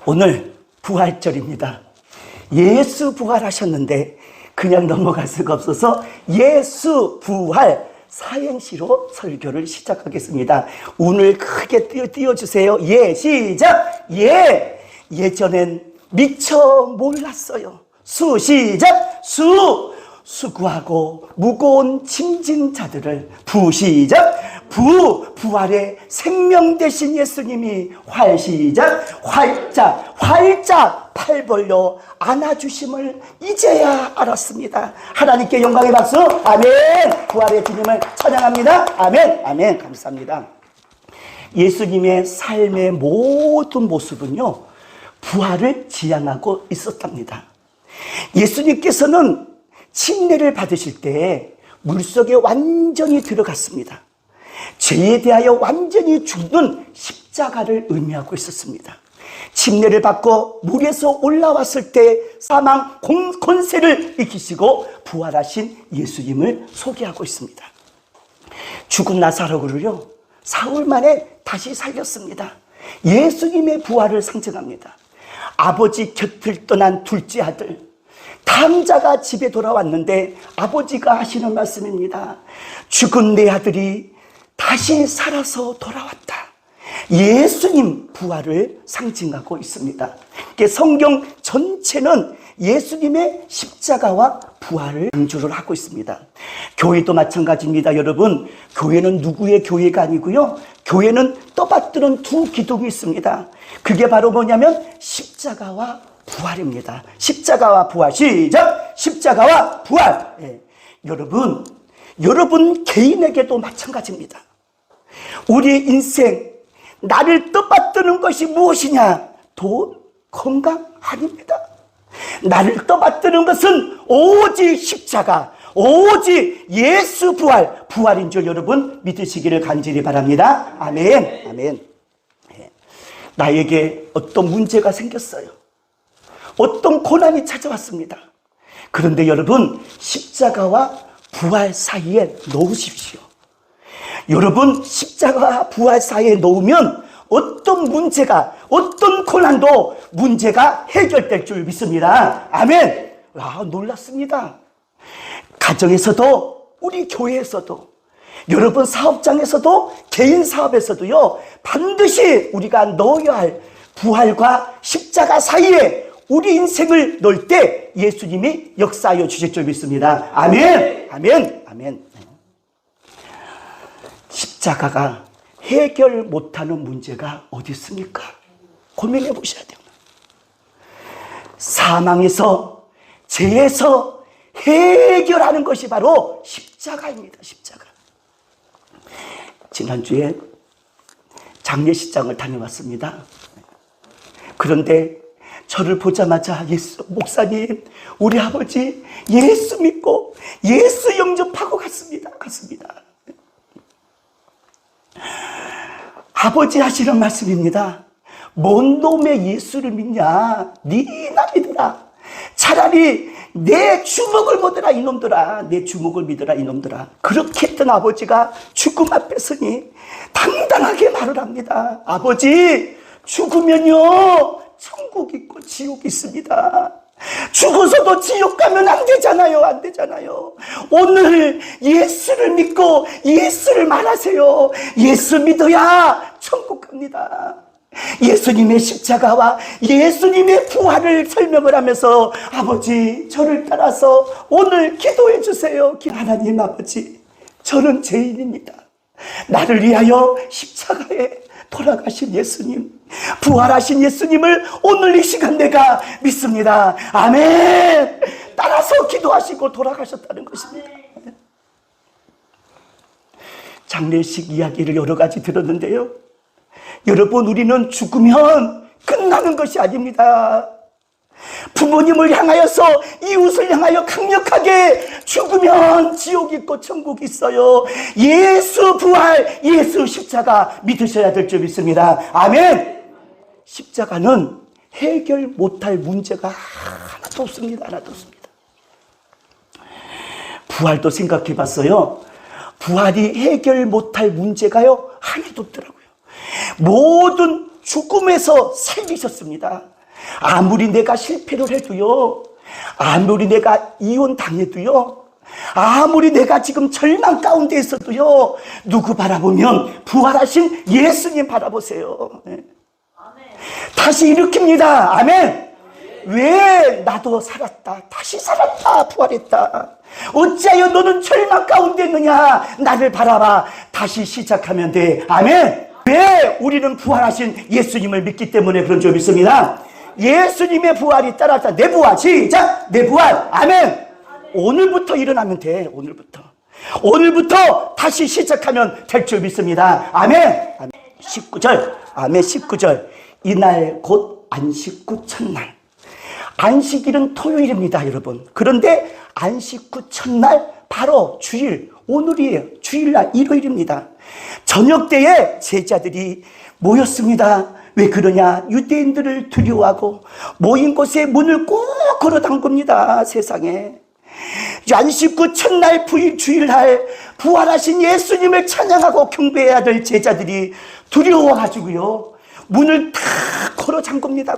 오늘 부활절입니다. 예수 부활하셨는데 그냥 넘어갈 수가 없어서 예수 부활 사행시로 설교를 시작하겠습니다. 운을 크게 띄워주세요. 예, 시작. 예. 예전엔 미처 몰랐어요. 수, 시작. 수고하고 무거운 짐진 자들을. 부, 시작. 부활의 생명 되신 예수님이. 활, 시작. 활짝 팔 벌려 안아주심을 이제야 알았습니다. 하나님께 영광의 박수. 아멘. 부활의 주님을 찬양합니다. 아멘. 아멘. 감사합니다. 예수님의 삶의 모든 모습은요, 부활을 지향하고 있었답니다. 예수님께서는 침례를 받으실 때 물속에 완전히 들어갔습니다. 죄에 대하여 완전히 죽는 십자가를 의미하고 있었습니다. 침례를 받고 물에서 올라왔을 때 사망 권세를 이기시고 부활하신 예수님을 소개하고 있습니다. 죽은 나사로를 사흘 만에 다시 살렸습니다. 예수님의 부활을 상징합니다. 아버지 곁을 떠난 둘째 아들, 탕자가 집에 돌아왔는데 아버지가 하시는 말씀입니다. 죽은 내 아들이 다시 살아서 돌아왔다. 예수님 부활을 상징하고 있습니다. 성경 전체는 예수님의 십자가와 부활을 강조를 하고 있습니다. 교회도 마찬가지입니다. 여러분, 교회는 누구의 교회가 아니고요, 교회는 떠받드는 두 기둥이 있습니다. 그게 바로 뭐냐면 십자가와 부활입니다. 십자가와 부활. 시작. 십자가와 부활. 예. 여러분 개인에게도 마찬가지입니다. 우리의 인생, 나를 떠받드는 것이 무엇이냐? 돈, 건강? 아닙니다. 나를 떠받드는 것은 오직 십자가, 오직 예수 부활인 줄 여러분 믿으시기를 간절히 바랍니다. 아멘. 아멘. 나에게 어떤 문제가 생겼어요. 어떤 고난이 찾아왔습니다. 그런데 여러분, 십자가와 부활 사이에 놓으십시오. 여러분, 십자가와 부활 사이에 놓으면 어떤 문제가, 어떤 고난도 문제가 해결될 줄 믿습니다. 아멘. 놀랐습니다. 가정에서도, 우리 교회에서도, 여러분 사업장에서도, 개인 사업에서도요, 반드시 우리가 넣어야 할 부활과 십자가 사이에 우리 인생을 넣을 때 예수님이 역사하여 주실 줄 믿습니다. 아멘. 아멘. 아멘. 십자가가 해결 못하는 문제가 어디 있습니까? 고민해 보셔야 돼요. 사망에서, 죄에서 해결하는 것이 바로 십자가입니다. 십자가. 지난주에 장례식장을 다녀왔습니다. 그런데 저를 보자마자 목사님, 우리 아버지 예수 믿고 예수 영접하고 갔습니다. 아버지 하시는 말씀입니다. 뭔 놈의 예수를 믿냐? 니나 믿으라. 차라리 내 주먹을 믿으라 이놈들아. 내 주먹을 믿으라 이놈들아. 그렇게 했던 아버지가 죽음 앞에 서니 당당하게 말을 합니다. 아버지, 죽으면요 천국 있고 지옥 있습니다. 죽어서도 지옥 가면 안 되잖아요. 오늘 예수를 믿고 예수를 말하세요. 예수 믿어야 천국 갑니다. 예수님의 십자가와 예수님의 부활을 설명을 하면서 아버지, 저를 따라서 오늘 기도해 주세요. 하나님 아버지, 저는 죄인입니다. 나를 위하여 십자가에 돌아가신 예수님, 부활하신 예수님을 오늘 이 시간 내가 믿습니다. 아멘. 따라서 기도하시고 돌아가셨다는 것입니다. 장례식 이야기를 여러 가지 들었는데요, 여러분, 우리는 죽으면 끝나는 것이 아닙니다. 부모님을 향하여서, 이웃을 향하여 강력하게 죽으면 지옥 있고 천국 있어요. 예수 부활, 예수 십자가 믿으셔야 될 줄 믿습니다. 아멘. 십자가는 해결 못할 문제가 하나도 없습니다. 부활도 생각해 봤어요. 부활이 해결 못할 문제가요 하나도 없더라고요. 모든 죽음에서 살리셨습니다. 아무리 내가 실패를 해도요, 아무리 내가 이혼당해도요, 아무리 내가 지금 절망 가운데 있어도요, 누구 바라보면 부활하신 예수님 바라보세요. 다시 일으킵니다. 아멘. 왜? 나도 살았다, 다시 살았다, 부활했다. 어찌하여 너는 절망 가운데 있느냐? 나를 바라봐. 다시 시작하면 돼. 아멘. 왜? 우리는 부활하신 예수님을 믿기 때문에 그런 줄 믿습니다. 예수님의 부활이 따라서 내 부활, 시작! 내 부활. 아멘. 오늘부터 일어나면 돼. 오늘부터 다시 시작하면 될 줄 믿습니다. 아멘. 19절. 아멘. 19절. 이날 곧 안식 후 첫날. 안식일은 토요일입니다, 여러분. 그런데 안식 후 첫날 바로 주일, 오늘이에요. 주일날, 일요일입니다. 저녁 때에 제자들이 모였습니다. 왜 그러냐? 유대인들을 두려워하고 모인 곳에 문을 꼭 걸어 담굽니다. 세상에. 안식 후 첫날 주일날 부활하신 예수님을 찬양하고 경배해야 될 제자들이 두려워가지고요, 문을 다 걸어 잠굽니다.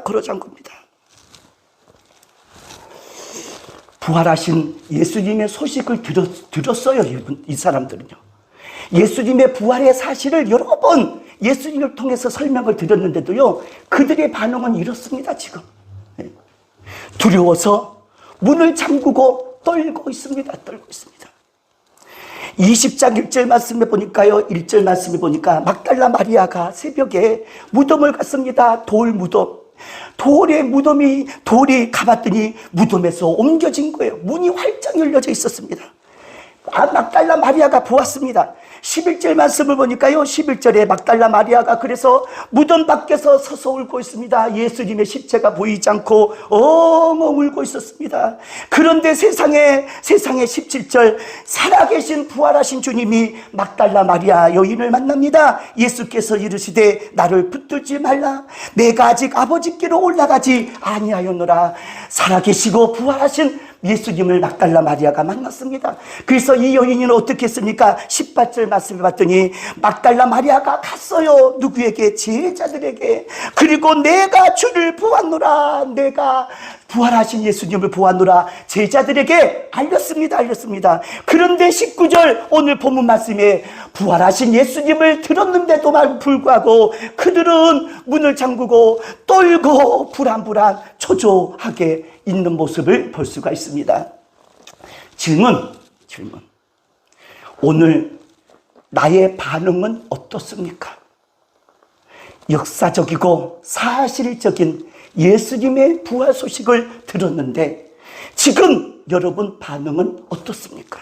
부활하신 예수님의 소식을 들었어요. 이 사람들은요. 예수님의 부활의 사실을 여러 번 예수님을 통해서 설명을 드렸는데도요, 그들의 반응은 이렇습니다. 지금 두려워서 문을 잠그고 떨고 있습니다. 20장 1절 말씀에 보니까요, 1절 말씀에 보니까 막달라 마리아가 새벽에 무덤을 갔습니다. 돌이 가봤더니 무덤에서 옮겨진 거예요. 문이 활짝 열려져 있었습니다. 막달라 마리아가 보았습니다. 11절 말씀을 보니까요, 11절에 막달라 마리아가 그래서 무덤 밖에서 서서 울고 있습니다. 예수님의 십자가 보이지 않고 엉엉 울고 있었습니다. 그런데 세상에 17절 살아계신 부활하신 주님이 막달라 마리아 여인을 만납니다. 예수께서 이르시되 나를 붙들지 말라. 내가 아직 아버지께로 올라가지 아니하였노라. 살아계시고 부활하신 예수님을 막달라 마리아가 만났습니다. 그래서 이 여인은 어떻게 했습니까? 18절 말씀을 봤더니 막달라 마리아가 갔어요. 누구에게? 제자들에게. 그리고 내가 주를 보았노라. 내가 부활하신 예수님을 보았노라. 제자들에게 알렸습니다. 그런데 19절 오늘 본문 말씀에 부활하신 예수님을 들었는데도 불구하고 그들은 문을 잠그고 떨고 불안불안 초조하게 있는 모습을 볼 수가 있습니다. 질문. 오늘 나의 반응은 어떻습니까? 역사적이고 사실적인 예수님의 부활 소식을 들었는데 지금 여러분 반응은 어떻습니까?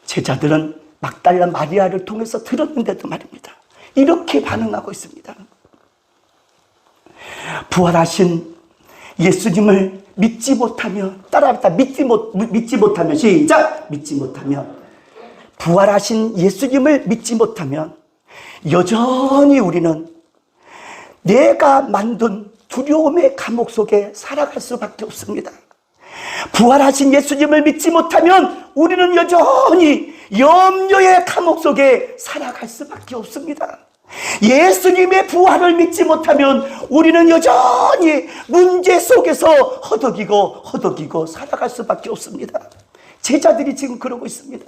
제자들은 막달라 마리아를 통해서 들었는데도 말입니다, 이렇게 반응하고 있습니다. 부활하신 예수님을 믿지 못하면, 따라합니다. 믿지 못하면, 시작! 믿지 못하면, 부활하신 예수님을 믿지 못하면 여전히 우리는 내가 만든 두려움의 감옥 속에 살아갈 수밖에 없습니다. 부활하신 예수님을 믿지 못하면 우리는 여전히 염려의 감옥 속에 살아갈 수밖에 없습니다. 예수님의 부활을 믿지 못하면 우리는 여전히 문제 속에서 허덕이고 살아갈 수밖에 없습니다. 제자들이 지금 그러고 있습니다.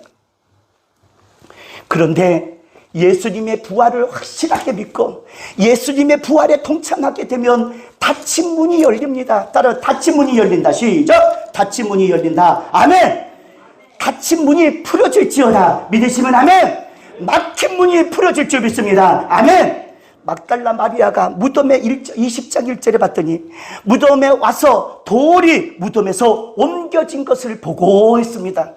그런데 예수님의 부활을 확실하게 믿고 예수님의 부활에 동참하게 되면 닫힌 문이 열립니다. 따라 닫힌 문이 열린다. 시작! 닫힌 문이 열린다. 아멘! 닫힌 문이 풀어질지어다. 믿으시면 아멘! 막힌 문이 풀어질 줄 믿습니다. 아멘! 막달라 마리아가 무덤에 20장 1절에 봤더니 무덤에 와서 돌이 무덤에서 옮겨진 것을 보고 했습니다.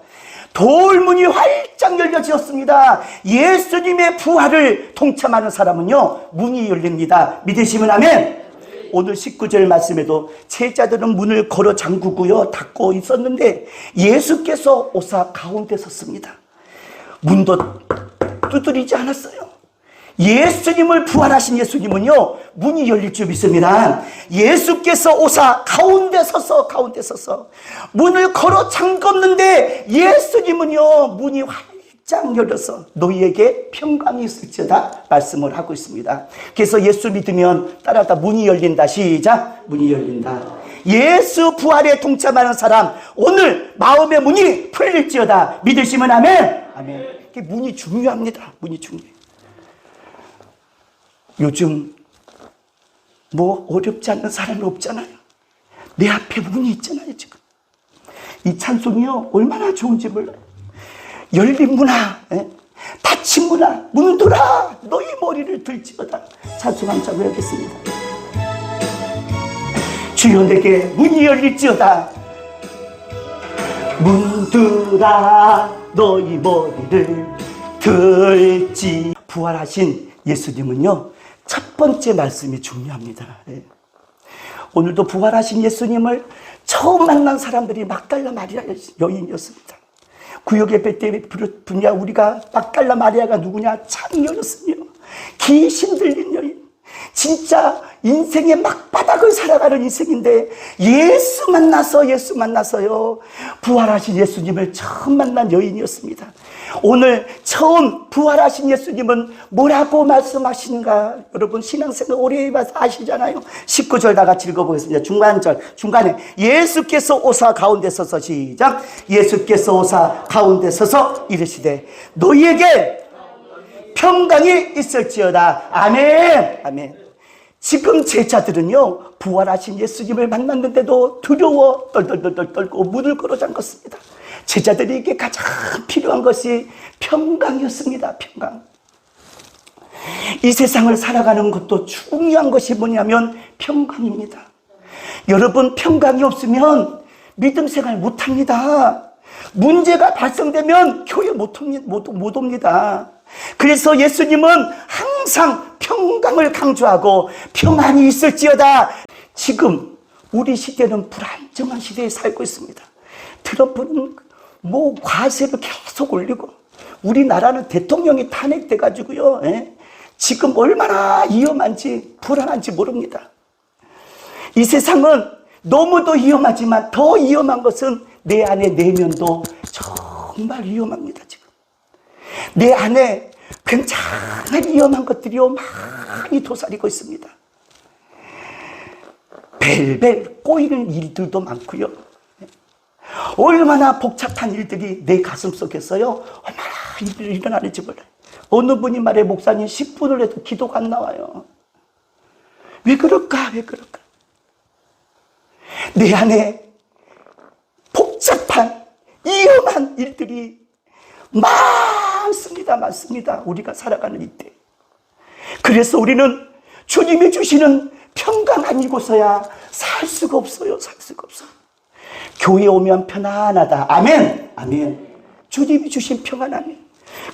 돌문이 활짝 열려지었습니다. 예수님의 부활을 동참하는 사람은요, 문이 열립니다. 믿으시면 아멘. 오늘 19절 말씀에도 제자들은 문을 걸어 잠그고요, 닫고 있었는데 예수께서 오사 가운데 섰습니다. 문도 두드리지 않았어요. 예수님을 부활하신 예수님은요, 문이 열릴 줄 믿습니다. 예수께서 오사 가운데 서서 문을 걸어 잠궜는데 예수님은요, 문이 쫙 열어서 너희에게 평강이 있을지어다 말씀을 하고 있습니다. 그래서 예수 믿으면 따라다 문이 열린다. 시작. 문이 열린다. 예수 부활에 동참하는 사람 오늘 마음의 문이 풀릴지어다 믿으시면 아멘. 아멘. 문이 중요합니다. 문이 중요해요. 요즘 뭐 어렵지 않는 사람이 없잖아요. 내 앞에 문이 있잖아요. 지금 이 찬송이요 얼마나 좋은지 몰라요. 열린 문아, 닫힌 문아, 문들아 너희 머리를 들지어다. 찬송 한번 해보겠습니다. 주여 내게 문이 열릴지어다. 문들아 너희 머리를 들지. 부활하신 예수님은요 첫 번째 말씀이 중요합니다. 오늘도 부활하신 예수님을 처음 만난 사람들이 막달라 마리아 여인이었습니다. 구역 예배 때 분야 우리가 막달라 마리아가 누구냐? 창녀였으며 귀신 들린 여인. 진짜 인생의 막바닥을 살아가는 인생인데 예수 만나서요 부활하신 예수님을 처음 만난 여인이었습니다. 오늘 처음 부활하신 예수님은 뭐라고 말씀하시는가? 여러분 신앙생활 오래 해봐서 아시잖아요. 19절 다 같이 읽어보겠습니다. 중간에 예수께서 오사 가운데 서서 시작. 예수께서 오사 가운데 서서 이르시되 너희에게 평강이 있을지어다. 아멘. 아멘. 지금 제자들은요 부활하신 예수님을 만났는데도 두려워 떨떨떨떨 떨고 문을 걸어 잠갔습니다. 제자들에게 가장 필요한 것이 평강이었습니다. 평강. 이 세상을 살아가는 것도 중요한 것이 뭐냐면 평강입니다. 여러분 평강이 없으면 믿음 생활 못합니다. 문제가 발생되면 교회 못 옵니다. 그래서 예수님은 항상 평강을 강조하고 평안이 있을지어다. 지금 우리 시대는 불안정한 시대에 살고 있습니다. 트럼프는 뭐 과세를 계속 올리고 우리나라는 대통령이 탄핵돼 가지고요 지금 얼마나 위험한지 불안한지 모릅니다. 이 세상은 너무도 위험하지만 더 위험한 것은 내 안의 내면도 정말 위험합니다. 지금 내 안에 굉장히 위험한 것들이요 많이 도사리고 있습니다. 벨벨 꼬이는 일들도 많고요. 얼마나 복잡한 일들이 내 가슴 속에서요 얼마나 일들이 일어나는지 몰라요. 어느 분이 말해 목사님 10분을 해도 기도가 안 나와요. 왜 그럴까? 왜 그럴까? 내 안에 복잡한 위험한 일들이 많습니다. 우리가 살아가는 이때. 그래서 우리는 주님이 주시는 평강 아니고서야 살 수가 없어요. 살 수가 없어요. 교회 오면 편안하다. 아멘. 아멘. 주님이 주신 평안함이.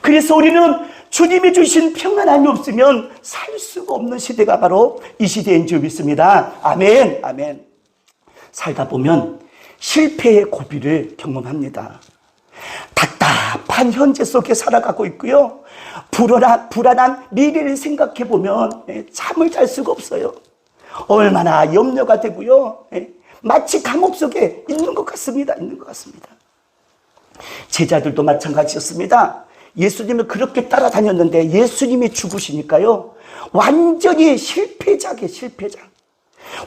그래서 우리는 주님이 주신 평안함이 없으면 살 수가 없는 시대가 바로 이 시대인 줄 믿습니다. 아멘. 아멘. 살다 보면 실패의 고비를 경험합니다. 답답한 현재 속에 살아가고 있고요. 불안한 미래를 생각해 보면 잠을 잘 수가 없어요. 얼마나 염려가 되고요. 마치 감옥 속에 있는 것 같습니다. 제자들도 마찬가지였습니다. 예수님을 그렇게 따라다녔는데 예수님이 죽으시니까요. 완전히 실패자.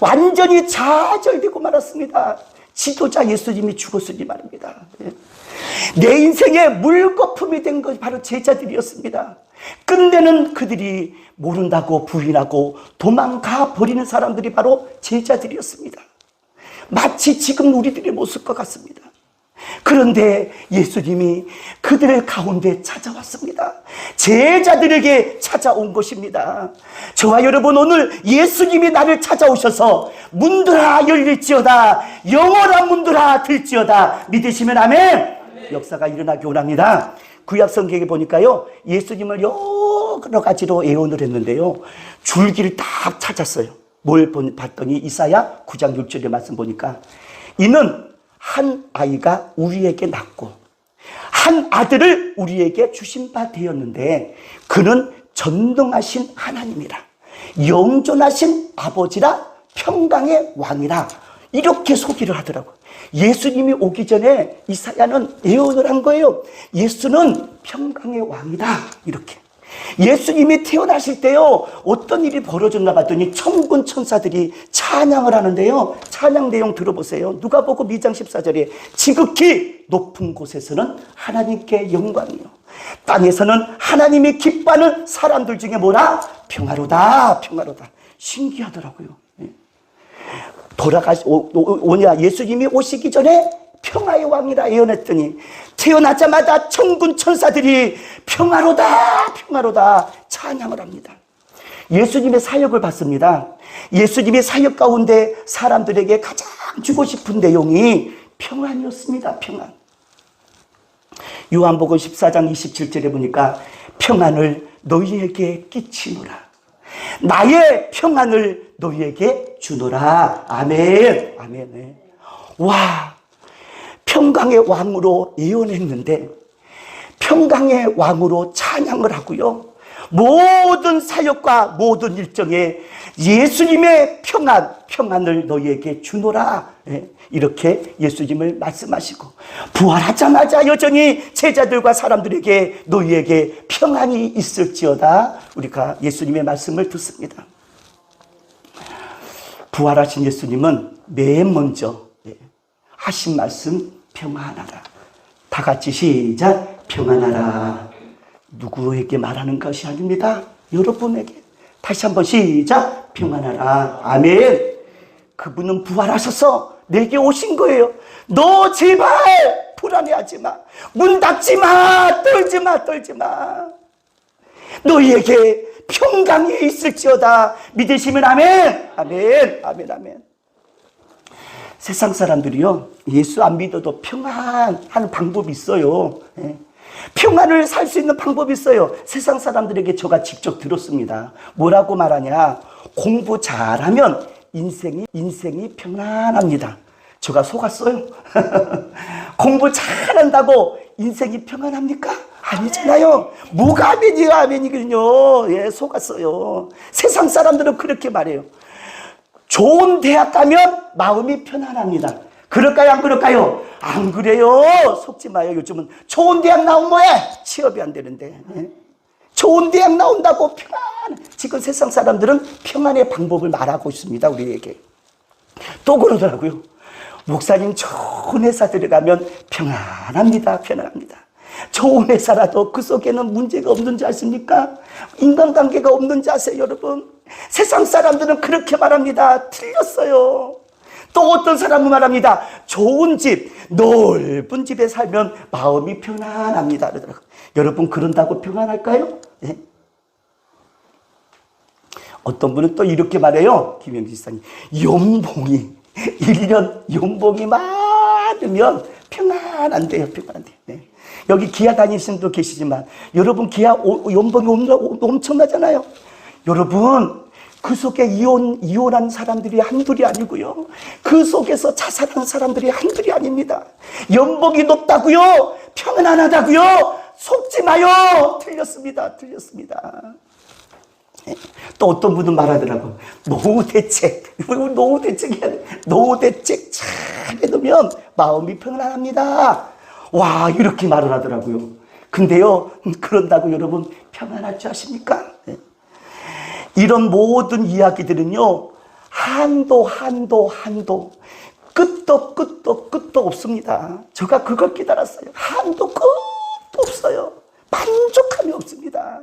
완전히 좌절되고 말았습니다. 지도자 예수님이 죽었으니 말입니다. 내 인생의 물거품이 된 것이 바로 제자들이었습니다. 끝내는 그들이 모른다고 부인하고 도망가 버리는 사람들이 바로 제자들이었습니다. 마치 지금 우리들의 모습과 같습니다. 그런데 예수님이 그들 가운데 찾아왔습니다. 제자들에게 찾아온 것입니다. 저와 여러분 오늘 예수님이 나를 찾아오셔서 문들아 열릴지어다 영원한 문들아 들지어다 믿으시면 아멘. 역사가 일어나기 원합니다. 구약 성경에 보니까요 예수님을 여러 가지로 예언을 했는데요 줄기를 딱 찾았어요. 뭘 봤더니 이사야 9장 6절의 말씀 보니까 이는 한 아이가 우리에게 낳고 한 아들을 우리에게 주신 바 되었는데 그는 전능하신 하나님이라 영존하신 아버지라 평강의 왕이라 이렇게 소개를 하더라고요. 예수님이 오기 전에 이사야는 예언을 한 거예요. 예수는 평강의 왕이다. 이렇게. 예수님이 태어나실 때요, 어떤 일이 벌어졌나 봤더니 천군 천사들이 찬양을 하는데요. 찬양 내용 들어보세요. 누가복음 2장 14절에 지극히 높은 곳에서는 하나님께 영광이요, 땅에서는 하나님이 기뻐하는 사람들 중에 뭐라? 평화로다, 평화로다. 신기하더라고요. 예수님이 오시기 전에 평화의 왕이라 예언했더니 태어나자마자 천군 천사들이 평화로다, 평화로다 찬양을 합니다. 예수님의 사역을 봤습니다. 예수님의 사역 가운데 사람들에게 가장 주고 싶은 내용이 평안이었습니다. 평안. 요한복음 14장 27절에 보니까 평안을 너희에게 끼치노라, 나의 평안을 너희에게 주노라. 아멘. 아멘. 와, 평강의 왕으로 예언했는데 평강의 왕으로 찬양을 하고요, 모든 사역과 모든 일정에 예수님의 평안을 너희에게 주노라, 이렇게 예수님을 말씀하시고, 부활하자마자 여전히 제자들과 사람들에게 너희에게 평안이 있을지어다, 우리가 예수님의 말씀을 듣습니다. 부활하신 예수님은 맨 먼저 하신 말씀, 평안하라. 다 같이 시작. 평안하라. 누구에게 말하는 것이 아닙니다. 여러분에게. 다시 한번 시작. 평안하라. 아멘. 그분은 부활하셔서 내게 오신 거예요. 너 제발 불안해하지 마. 문 닫지 마. 떨지 마. 떨지 마. 너희에게 평강이 있을지어다. 믿으시면 아멘. 아멘. 아멘. 아멘. 세상 사람들이요, 예수 안 믿어도 평안하는 방법이 있어요. 평안을 살 수 있는 방법이 있어요. 세상 사람들에게 제가 직접 들었습니다. 뭐라고 말하냐? 공부 잘하면 인생이 평안합니다. 제가 속았어요. 공부 잘한다고 인생이 평안합니까? 아니잖아요. 뭐가 아멘이요, 아멘이군요. 예, 속았어요. 세상 사람들은 그렇게 말해요. 좋은 대학 가면 마음이 편안합니다. 그럴까요, 안 그럴까요? 안 그래요. 속지 마요. 요즘은 좋은 대학 나오면 뭐해? 취업이 안 되는데. 좋은 대학 나온다고 평안. 지금 세상 사람들은 평안의 방법을 말하고 있습니다, 우리에게. 또 그러더라고요. 목사님, 좋은 회사 들어가면 평안합니다. 편안합니다. 좋은 회사라도 그 속에는 문제가 없는지 아십니까? 인간관계가 없는지 아세요, 여러분? 세상 사람들은 그렇게 말합니다. 틀렸어요. 또 어떤 사람은 말합니다. 좋은 집, 넓은 집에 살면 마음이 편안합니다. 그러더라고요. 여러분, 그런다고 평안할까요? 네? 어떤 분은 또 이렇게 말해요. 김영진 지사님, 연봉이 1년 연봉이 많으면 평안한데요. 평안한데요. 네. 여기 기아 다니시는 분도 계시지만 여러분, 기아 연봉이 엄청나잖아요. 여러분, 그 속에 이혼한 사람들이 한둘이 아니고요, 그 속에서 자살한 사람들이 한둘이 아닙니다. 연봉이 높다고요? 평안하다고요? 속지 마요. 틀렸습니다. 틀렸습니다. 또 어떤 분은 말하더라고. 노후대책 잘 해놓으면 마음이 평안합니다. 와, 이렇게 말을 하더라고요. 근데요, 그런다고 여러분 평안할 줄 아십니까? 이런 모든 이야기들은요, 한도 끝도 없습니다. 제가 그걸 깨달았어요. 한도 끝도 없어요. 만족함이 없습니다.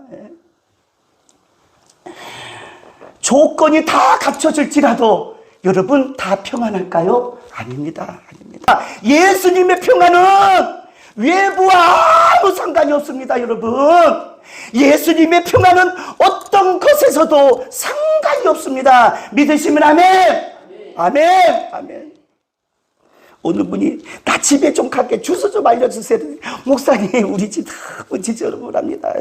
조건이 다 갖춰질지라도 여러분 다 평안할까요? 아닙니다. 아닙니다. 예수님의 평안은 외부와 아무 상관이 없습니다, 여러분. 예수님의 평안은 어떤 것에서도 상관이 없습니다. 믿으시면 아멘. 아멘. 아멘. 어느 분이 나 집에 좀 갈게, 주소 좀 알려주세요. 목사님, 우리 집 너무 지저분합니다.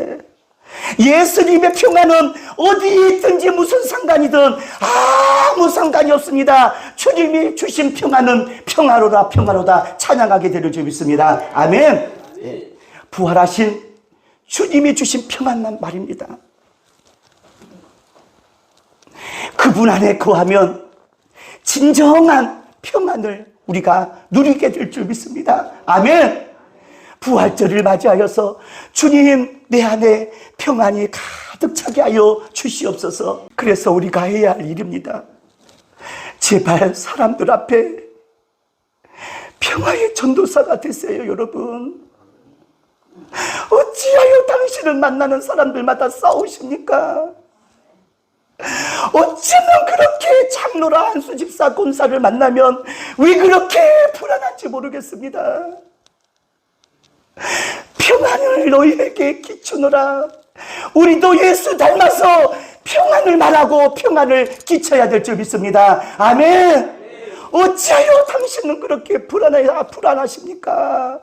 예수님의 평안은 어디 있든지 무슨 상관이든 아무 상관이 없습니다. 주님이 주신 평안은 평화로다, 평화로다 찬양하게 되는 줄 믿습니다. 아멘. 예. 부활하신 주님이 주신 평안만 말입니다. 그분 안에 거하면 진정한 평안을 우리가 누리게 될 줄 믿습니다. 아멘. 부활절을 맞이하여서 주님 내 안에 평안이 가득 차게 하여 주시옵소서. 그래서 우리가 해야 할 일입니다. 제발 사람들 앞에 평화의 전도사가 되세요. 여러분, 어찌하여 당신은 만나는 사람들마다 싸우십니까? 어쩌면 그렇게 장로라 한수집사 권사를 만나면 왜 그렇게 불안한지 모르겠습니다. 평안을 너희에게 끼치노라. 우리도 예수 닮아서 평안을 말하고 평안을 끼쳐야 될 줄 믿습니다. 아멘. 어찌하여 당신은 그렇게 불안하십니까?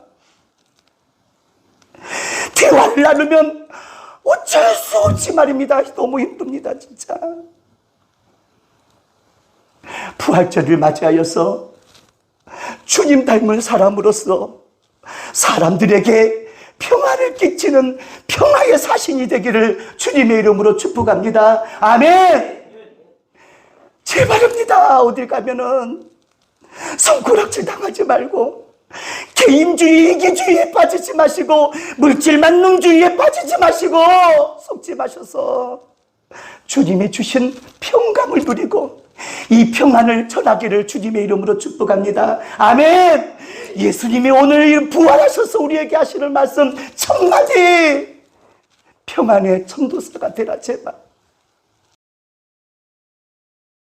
대화를 나누면 어쩔 수 없이 말입니다. 너무 힘듭니다, 진짜. 부활절을 맞이하여서 주님 닮은 사람으로서 사람들에게 평화를 끼치는 평화의 사신이 되기를 주님의 이름으로 축복합니다. 아멘. 제발입니다. 어딜 가면은 손가락질 당하지 말고 개인주의, 이기주의에 빠지지 마시고 물질만능주의에 빠지지 마시고 속지 마셔서 주님이 주신 평강을 누리고 이 평안을 전하기를 주님의 이름으로 축복합니다. 아멘. 예수님이 오늘 부활하셔서 우리에게 하시는 말씀 1000마디 평안의 전도사가 되라 제발.